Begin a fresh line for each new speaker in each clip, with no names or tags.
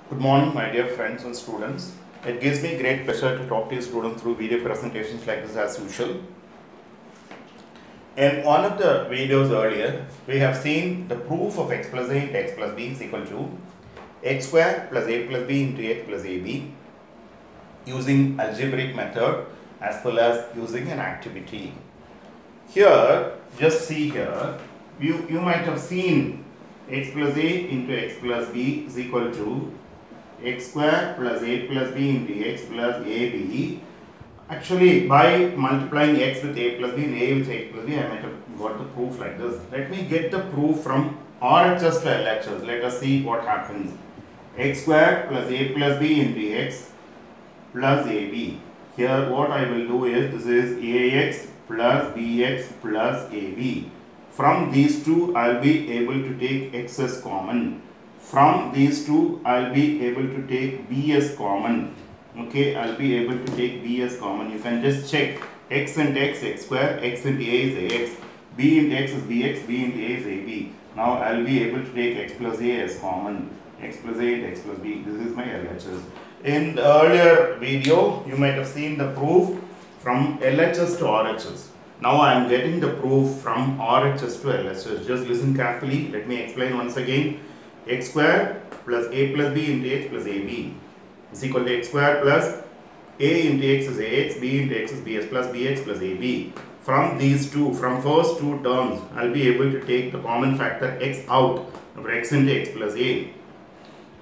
Good morning, my dear friends and students. It gives me great pleasure to talk to you students through video presentations like this as usual. In one of the videos earlier, we have seen the proof of x plus a into x plus b is equal to x square plus a plus b into x plus ab using algebraic method as well as using an activity. Here, just see here, you might have seen x plus a into x plus b is equal to x square plus a plus b into x plus ab. Actually, by multiplying x with a plus b and a with x plus b, I might have got the proof like this. Let me get the proof from RHS to LHS. Let us see what happens. X square plus a plus b into x plus ab. Here what I will do is, this is ax plus bx plus ab. From these two, I will be able to take x as common. From these two, I will be able to take b as common. Okay, I will be able to take b as common. You can just check x into x, x square, x into a is ax, b into x is bx, b into a is ab. Now I will be able to take x plus a as common. X plus a into x plus b. This is my LHS. In the earlier video, you might have seen the proof from LHS to RHS. Now I am getting the proof from RHS to LHS. Just listen carefully. Let me explain once again. X square plus a plus b into x plus ab is equal to x square plus a into x is ax, b into x is bs plus bx plus ab. From these two, from first two terms, I will be able to take the common factor x out of x into x plus a.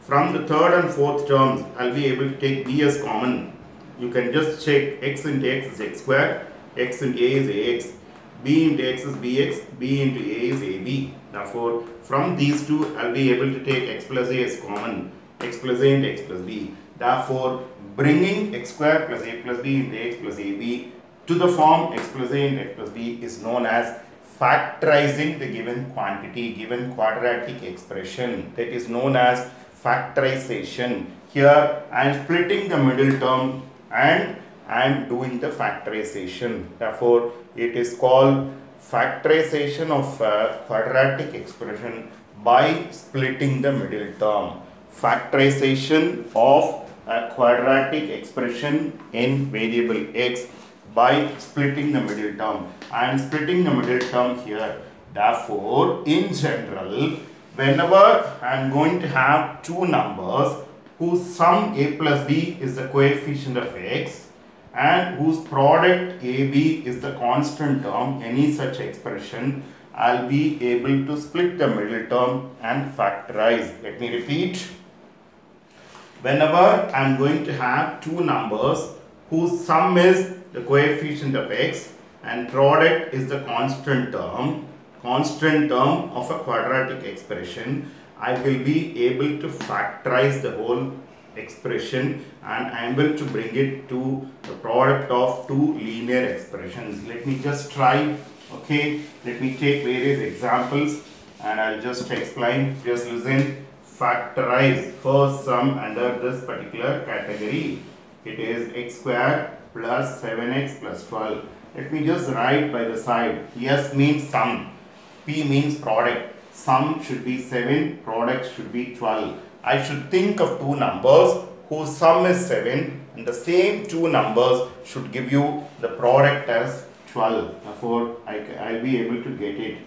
From the third and fourth terms, I will be able to take b as common. You can just check x into x is x square, x into a is ax, b into x is bx, b into a is ab. Therefore, from these two, I will be able to take x plus a as common, x plus a into x plus b. Therefore, bringing x square plus a plus b into x plus ab to the form x plus a into x plus b is known as factorizing the given quantity, given quadratic expression. That is known as factorization. Here, I am splitting the middle term and I am doing the factorization. Therefore, it is called factorization of a quadratic expression by splitting the middle term. Factorization of a quadratic expression in variable x by splitting the middle term. I am splitting the middle term here. Therefore, in general, whenever I am going to have two numbers whose sum a plus b is the coefficient of x and whose product AB is the constant term, any such expression, I'll be able to split the middle term and factorize. Let me repeat. Whenever I'm going to have two numbers whose sum is the coefficient of x and product is the constant term of a quadratic expression, I will be able to factorize the whole expression and I am able to bring it to the product of two linear expressions. Let me just try. Okay, let me take various examples and I'll just explain. Just listen. Factorize first sum under this particular category. It is x square plus 7x plus 12. Let me just write by the side. S means sum, P means product. Sum should be 7, product should be 12. I should think of two numbers whose sum is 7 and the same two numbers should give you the product as 12. Therefore, I'll be able to get it.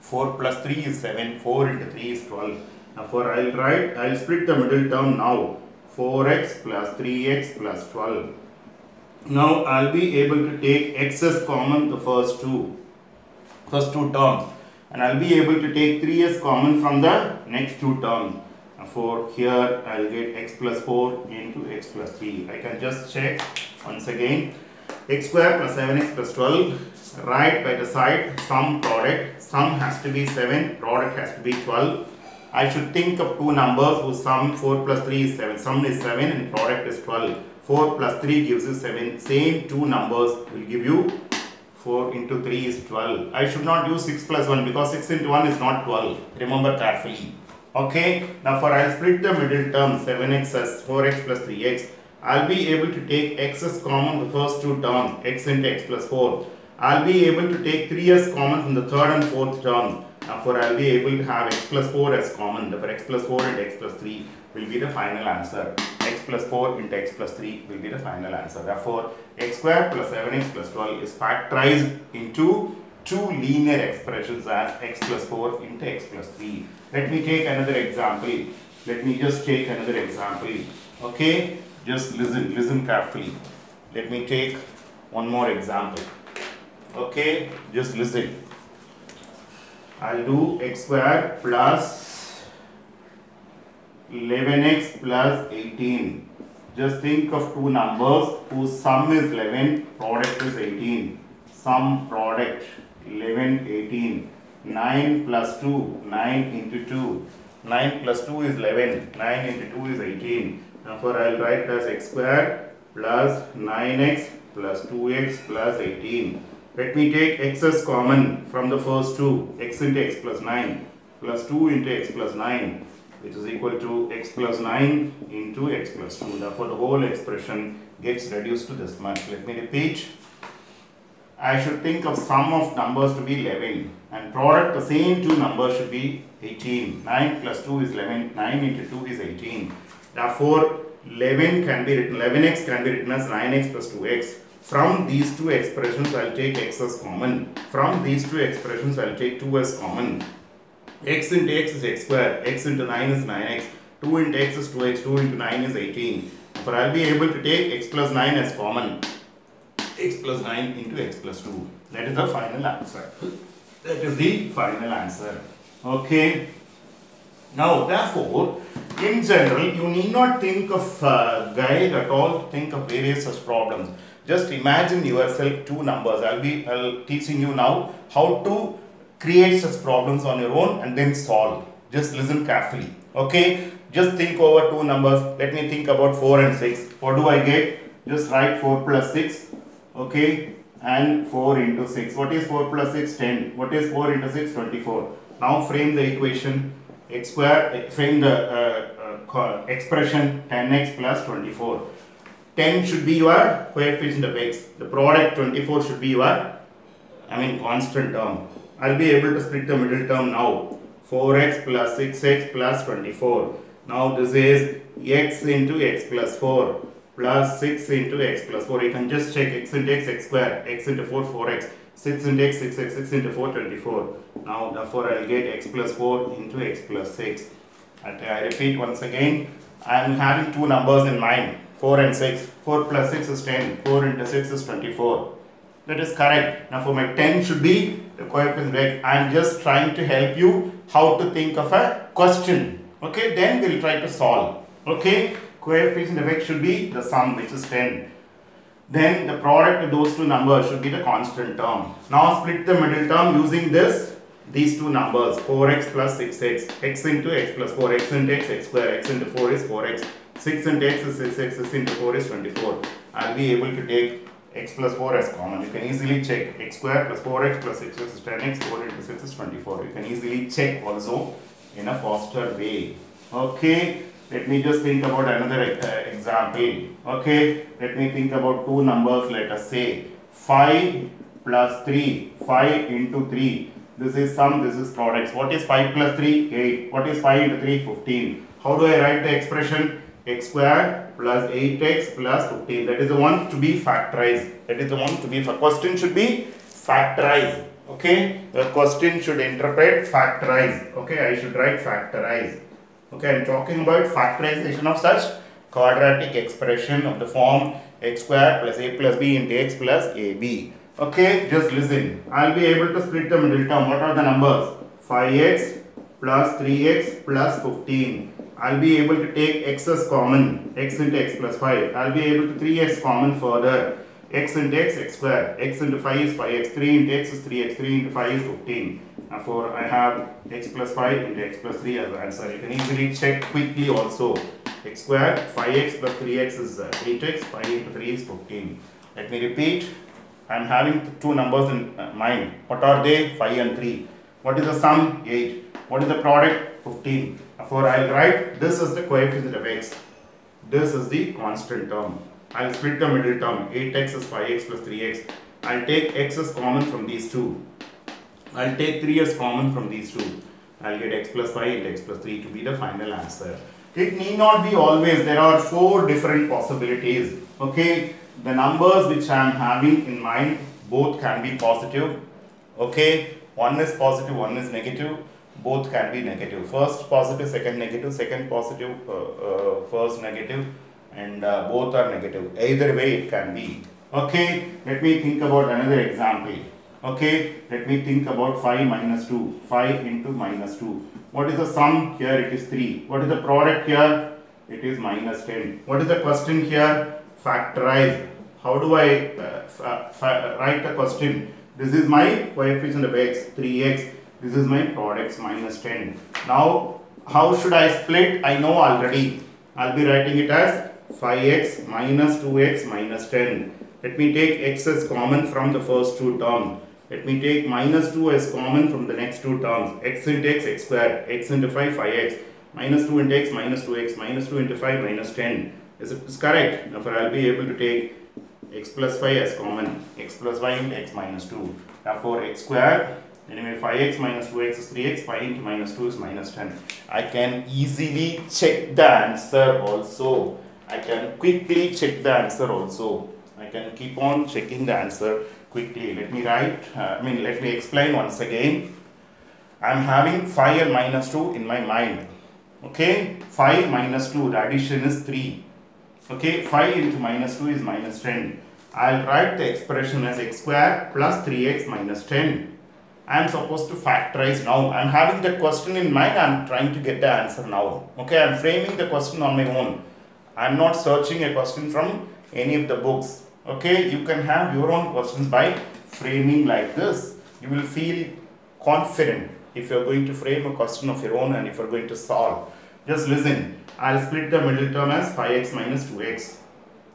4 plus 3 is 7, 4 into 3 is 12. Therefore, I'll split the middle term now. 4x plus 3x plus 12. Now, I'll be able to take x as common the first two terms. And I'll be able to take 3 as common from the next two terms. Therefore, here I'll get x plus 4 into x plus 3. I can just check once again. X square plus 7x plus 12. Right by the side, sum product. Sum has to be 7, product has to be 12. I should think of two numbers whose sum 4 plus 3 is 7. Sum is 7 and product is 12. 4 plus 3 gives you 7. Same two numbers will give you 4 into 3 is 12. I should not use 6 plus 1 because 6 into 1 is not 12. Remember carefully. Okay. Now for I'll split the middle term 7x as 4x plus 3x. I'll be able to take x as common the first two terms, x into x plus 4. I'll be able to take 3 as common from the third and fourth term. Therefore, I'll be able to have x plus 4 as common. Therefore, x plus 4 into x plus 3 will be the final answer. X plus 4 into x plus 3 will be the final answer. Therefore, x square plus 7x plus 12 is factorized into two linear expressions as x plus 4 into x plus 3. Let me take another example. Let me just take another example. Okay, just listen carefully. Let me take one more example. Okay, just listen. I'll do x square plus 11x plus 18. Just think of two numbers whose sum is 11, product is 18. Sum product 11, 18. 9 plus 2, 9 into 2. 9 plus 2 is 11, 9 into 2 is 18. Therefore, I'll write it as x square plus 9x plus 2x plus 18. Let me take x as common from the first two, x into x plus 9 plus 2 into x plus 9, which is equal to x plus 9 into x plus 2. Therefore, the whole expression gets reduced to this much. Let me repeat. I should think of sum of numbers to be 11 and product, the same two numbers should be 18. 9 plus 2 is 11, 9 into 2 is 18. Therefore, 11 can be written, 11x can be written as 9x plus 2x. From these two expressions, I will take x as common. From these two expressions, I will take 2 as common. X into x is x square, x into 9 is 9x, 2 into x is 2x, 2 into 9 is 18. Therefore, I will be able to take x plus 9 as common. X plus 9 into x plus 2. That is the final answer. That is the final answer. Okay. Now, therefore, in general, you need not think of guide at all to think of various such problems. Just imagine yourself two numbers. I'll teaching you now how to create such problems on your own and then solve. Just listen carefully. Okay. Just think over two numbers. Let me think about 4 and 6. What do I get? Just write 4 plus 6. Okay. And 4 into 6. What is 4 plus 6? 10. What is 4 into 6? 24. Now frame the equation. X square, frame the expression 10x plus 24. 10 should be your coefficient of x. The product 24 should be your, constant term. I'll be able to split the middle term now. 4x plus 6x plus 24. Now this is x into x plus 4 plus 6 into x plus 4. You can just check x into x square, x into 4, 4x. 6 into x, 6x, 6 into 4, 24. Now, therefore, I will get x plus 4 into x plus 6. I repeat once again, I am having two numbers in mind, 4 and 6. 4 plus 6 is 10, 4 into 6 is 24. That is correct. Now, for my 10 should be the coefficient of x. I am just trying to help you how to think of a question. Okay, then we will try to solve. Okay, coefficient of x should be the sum, which is 10. Then the product of those two numbers should be the constant term. Now split the middle term using these two numbers, 4x plus 6x, x into x plus 4, x into x square, x into 4 is 4x, 6 into x is 6x, 6 into 4 is 24. I will be able to take x plus 4 as common. You can easily check x square plus 4x plus 6x is 10x, 4 into 6 is 24. You can easily check also in a faster way. Okay. Let me just think about another example. Okay, let me think about two numbers. Let us say 5 plus 3, 5 into 3. This is sum, this is products. What is 5 plus 3? 8. What is 5 into 3? 15. How do I write the expression? X square plus 8x plus 15. That is the one to be factorized. That is the one to be, question should be factorized. Okay, the question should interpret factorize. Okay, I should write factorize. Okay, I am talking about factorization of such quadratic expression of the form x square plus a plus b into x plus ab. Okay, just listen. I will be able to split the middle term. What are the numbers? 5x plus 3x plus 15. I will be able to take x as common, x into x plus 5. I will be able to 3x common further. X into x square, x into 5 is 5x, 3 into x is 3x, 3 into 5 is 15. Therefore, I have x plus 5 into x plus 3 as the answer. You can easily check quickly also. X square, 5x plus 3x is 8x, 5 into 3 is 15. Let me repeat. I am having two numbers in mind. What are they? 5 and 3. What is the sum? 8. What is the product? 15. Therefore, I will write this is the coefficient of x. This is the constant term. I will split the middle term. 8x is 5x plus 3x. I will take x as common from these two. I'll take 3 as common from these two. I'll get x plus 5 into x plus 3 to be the final answer. It need not be always. There are 4 different possibilities. Okay, the numbers which I am having in mind, both can be positive. Okay, one is positive, one is negative. Both can be negative. First positive, second negative, second positive, first negative, and both are negative. Either way it can be. Okay, let me think about another example. Okay, let me think about 5 minus 2. 5 into minus 2. What is the sum here? It is 3. What is the product here? It is minus 10. What is the question here? Factorize. How do I write the question? This is my coefficient of x, 3x. This is my products, minus 10. Now, how should I split? I know already. I'll be writing it as 5x minus 2x minus 10. Let me take x as common from the first two terms. Let me take minus 2 as common from the next two terms. X into x, x squared. X into 5, 5x. Minus 2 into x, minus 2x. Minus 2 into 5, minus 10. Is it correct? Therefore, I'll be able to take x plus 5 as common. X plus 5 into x minus 2. Therefore, x squared. Anyway, 5x minus 2x is 3x. 5 into minus 2 is minus 10. I can easily check the answer also. I can quickly check the answer also. I can keep on checking the answer quickly. Let me let me explain once again. I am having 5 and minus 2 in my mind. Okay, 5 minus 2, the addition is 3. Okay, 5 into minus 2 is minus 10. I'll write the expression as x squared plus 3x minus 10. I am supposed to factorize now. I am having the question in mind. I am trying to get the answer now. Okay, I am framing the question on my own. I am not searching a question from any of the books. Okay, you can have your own questions by framing like this. You will feel confident if you are going to frame a question of your own and if you are going to solve. Just listen. I'll split the middle term as 5x minus 2x.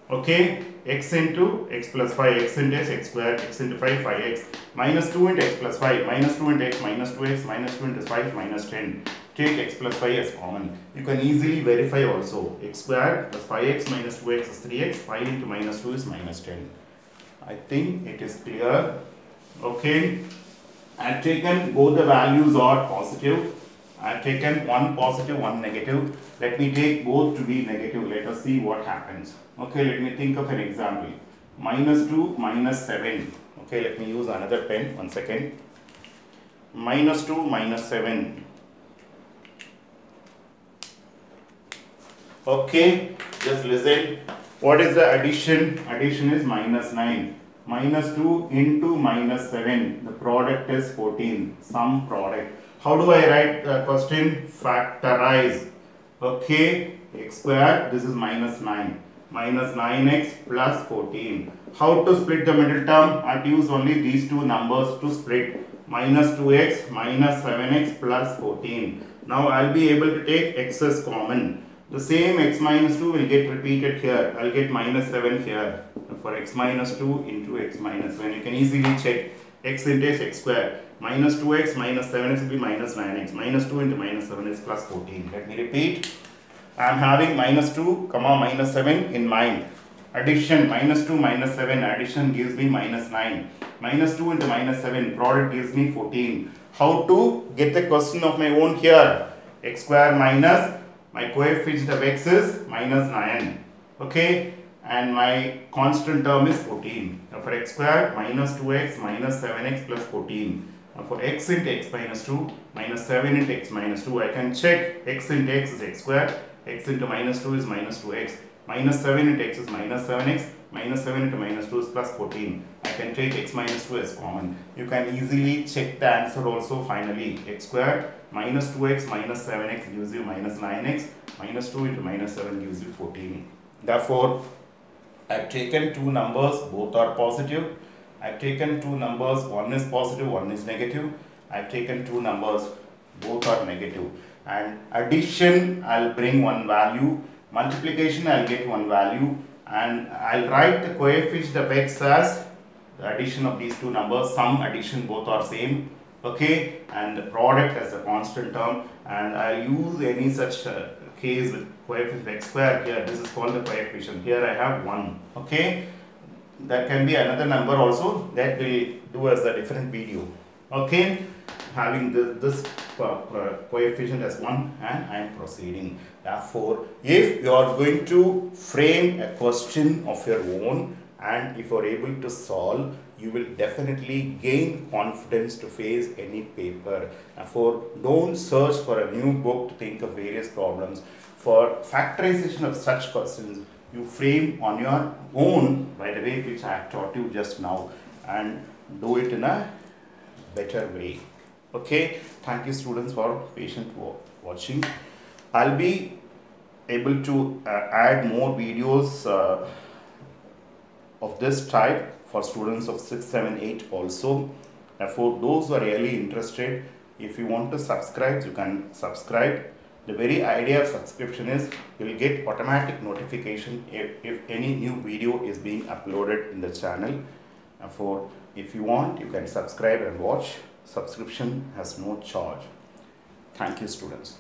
Okay, x into x plus 5, x into x squared, x into 5, 5x, minus 2 into x plus 5, minus 2 into x, minus 2x, minus 2 into 5, minus 10. Take x plus 5 as common. You can easily verify also. X squared plus 5x minus 2x is 3x, 5 into minus 2 is minus 10. I think it is clear. Okay, I have taken both the values are positive. I have taken one positive, one negative. Let me take both to be negative. Let us see what happens. Okay, let me think of an example. Minus 2, minus 7. Okay, let me use another pen. 1 second. Minus 2, minus 7. Okay, just listen. What is the addition? Addition is minus 9. Minus 2 into minus 7. The product is 14. Sum product. How do I write the question? Factorize. Okay, x squared, this is minus 9. Minus 9x plus 14. How to split the middle term? I have to use only these two numbers to split. Minus 2x minus 7x plus 14. Now I will be able to take x as common. The same x minus 2 will get repeated here. I will get minus 7 here. For x minus 2 into x minus 1. You can easily check x into x squared. Minus 2x minus 7x will be minus 9x. Minus 2 into minus 7 is plus 14. Let me repeat. I am having minus 2 comma minus 7 in mind. Addition minus 2 minus 7. Addition gives me minus 9. Minus 2 into minus 7. Product gives me 14. How to get the question of my own here? X square minus my coefficient of x is minus 9. Okay. And my constant term is 14. Now for x square minus 2x minus 7x plus 14. Now for x into x minus 2 minus 7 into x minus 2, I can check x into x is x square, x into minus 2 is minus 2x, minus 7 into x is minus 7x, minus 7 into minus 2 is plus 14. I can take x minus 2 as common. You can easily check the answer also finally. X square minus 2x minus 7x gives you minus 9x, minus 2 into minus 7 gives you 14. Therefore, I have taken two numbers, both are positive. I have taken two numbers, one is positive, one is negative. I have taken two numbers, both are negative. And addition, I will bring one value. Multiplication, I will get one value. And I will write the coefficient of x as the addition of these two numbers. Sum, addition, both are same. Okay, and the product as a constant term. And I will use any such case with coefficient x square here. This is called the coefficient. Here I have 1. Okay, there can be another number also that will do as a different video. Okay, having this coefficient as 1 and I am proceeding. Therefore, if you are going to frame a question of your own and if you are able to solve, you will definitely gain confidence to face any paper. Therefore, don't search for a new book to think of various problems. For factorization of such questions, you frame on your own by the way which I have taught you just now, and do it in a better way. Okay, thank you students for patient watching. I'll be able to add more videos of this type for students of 6, 7, 8 also. For those who are really interested, if you want to subscribe, you can subscribe. The very idea of subscription is you will get automatic notification if any new video is being uploaded in the channel. Therefore, if you want, you can subscribe and watch. Subscription has no charge. Thank you, students.